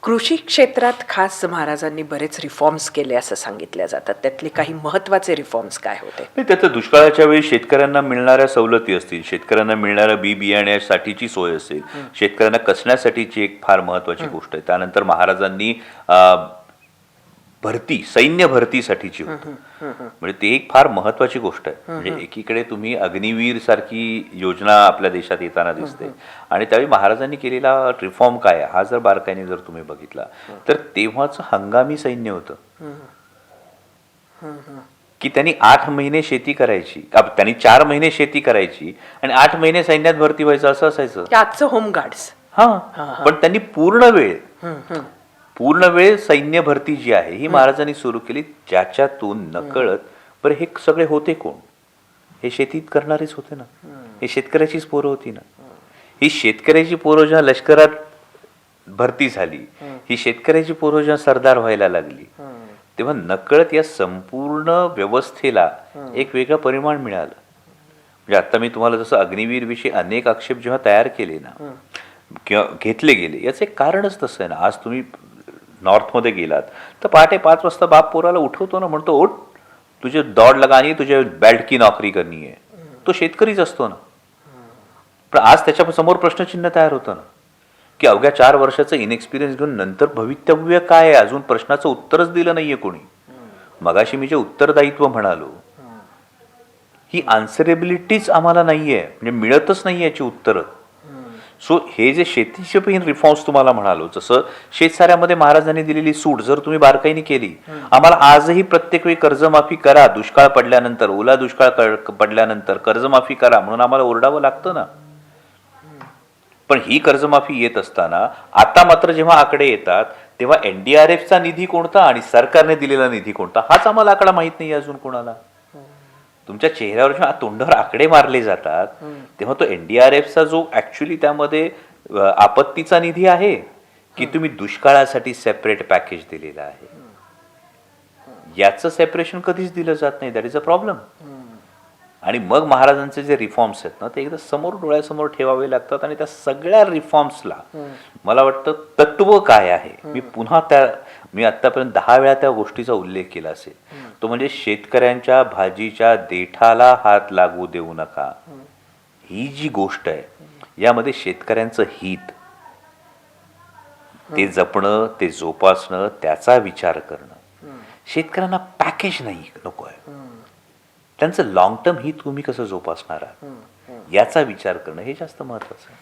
कृषी क्षेत्रात खास महाराजांनी बरेच रिफॉर्म्स केले असं सांगितल्या जातात. त्यातले काही महत्त्वाचे रिफॉर्म्स काय होते? नाही, त्याचं दुष्काळाच्या वेळी शेतकऱ्यांना मिळणाऱ्या सवलती असतील, शेतकऱ्यांना मिळणाऱ्या बी बियाण्यासाठीची सोय असेल, शेतकऱ्यांना कसण्यासाठीची एक फार महत्त्वाची गोष्ट आहे. त्यानंतर महाराजांनी भरती, सैन्य भरतीसाठीची होती, म्हणजे ती एक फार महत्त्वाची गोष्ट आहे. म्हणजे एकीकडे तुम्ही अग्निवीर सारखी योजना आपल्या देशात येताना दिसते आणि त्यावेळी महाराजांनी केलेला रिफॉर्म काय आहे, हा जर बारकाईने जर तुम्ही बघितला तर तेव्हाचं हंगामी सैन्य होतं की त्यांनी 8 महिने शेती करायची, त्यांनी 4 महिने शेती करायची आणि 8 महिने सैन्यात भरती व्हायचं असं असायचं. आजचं होमगार्ड्स. पण त्यांनी पूर्ण वेळ सैन्य भरती जी आहे ही महाराजांनी सुरू केली, ज्याच्यातून नकळत बरं हे सगळे होते कोण? हे शेतीत करणारेच होते ना, हे शेतकऱ्याचीच पोरं होती ना. ही शेतकऱ्याची पोरं जेव्हा लष्करात भरती झाली, ही शेतकऱ्याची पोरं जेव्हा सरदार व्हायला लागली, तेव्हा नकळत या संपूर्ण व्यवस्थेला एक वेगळं परिमाण मिळालं. म्हणजे आता मी तुम्हाला जसं अग्निवीर विषयी अनेक आक्षेप जेव्हा तयार केले ना किंवा घेतले गेले, याचं एक कारणच तसं आहे ना. आज तुम्ही नॉर्थमध्ये गेलात तर पहाटे 5 वाजता बाप पोराला उठवतो ना, म्हणतो उठ, तुझे दौड लगानी, तुझे बेल्ट की नोकरी करनी आहे. तो शेतकरीच असतो ना. पण आज त्याच्या समोर प्रश्नचिन्ह तयार होतं ना की अवघ्या 4 वर्षाचं इनएक्सपिरियन्स घेऊन नंतर भवितव्य काय आहे, अजून प्रश्नाचं उत्तरच दिलं नाहीये कोणी. मगाशी मी जे उत्तरदायित्व म्हणालो, ही आन्सरेबिलिटीच आम्हाला नाहीये, म्हणजे मिळतच नाही याची उत्तरं. सो हे जे शेतीचे पण रिफॉर्म्स तुम्हाला म्हणालो, जसं शेतसाऱ्यामध्ये महाराजांनी दिलेली सूट जर तुम्ही बारकाईने केली, आम्हाला आजही प्रत्येक वेळी कर्जमाफी करा, दुष्काळ पडल्यानंतर, ओला दुष्काळ पडल्यानंतर कर्जमाफी करा म्हणून आम्हाला ओरडावं लागतं ना. पण ही कर्जमाफी येत असताना आता मात्र जेव्हा आकडे येतात तेव्हा एनडीआरएफचा निधी कोणता आणि सरकारने दिलेला निधी कोणता, हाच आम्हाला आकडा माहित नाही अजून कोणाला. तुमच्या चेहऱ्यावर जेव्हा तोंडावर आकडे मारले जातात तेव्हा तो एनडीआरएफचा जो ऍक्च्युली त्यामध्ये आपत्तीचा निधी आहे की तुम्ही दुष्काळासाठी सेपरेट पॅकेज दिलेलं आहे, याचं सेपरेशन कधीच दिलं जात नाही. That is a problem. आणि मग महाराजांचे जे रिफॉर्म्स आहेत ना, ते एकदा समोर डोळ्यासमोर ठेवावे लागतात आणि त्या सगळ्या रिफॉर्म्सला मला वाटतं तत्व काय आहे, मी आतापर्यंत 10 वेळा त्या गोष्टीचा उल्लेख केला असेल, तो म्हणजे शेतकऱ्यांच्या भाजीच्या देठाला हात लागू देऊ नका. ही जी गोष्ट आहे यामध्ये शेतकऱ्यांचं हित, ते जपणं, ते जोपासणं, त्याचा विचार करणं. शेतकऱ्यांना पॅकेज नाही नको आहे, त्यांचं लॉंग टर्म हित तुम्ही कसं जोपासणार आहात याचा विचार करणं हे जास्त महत्वाचं आहे.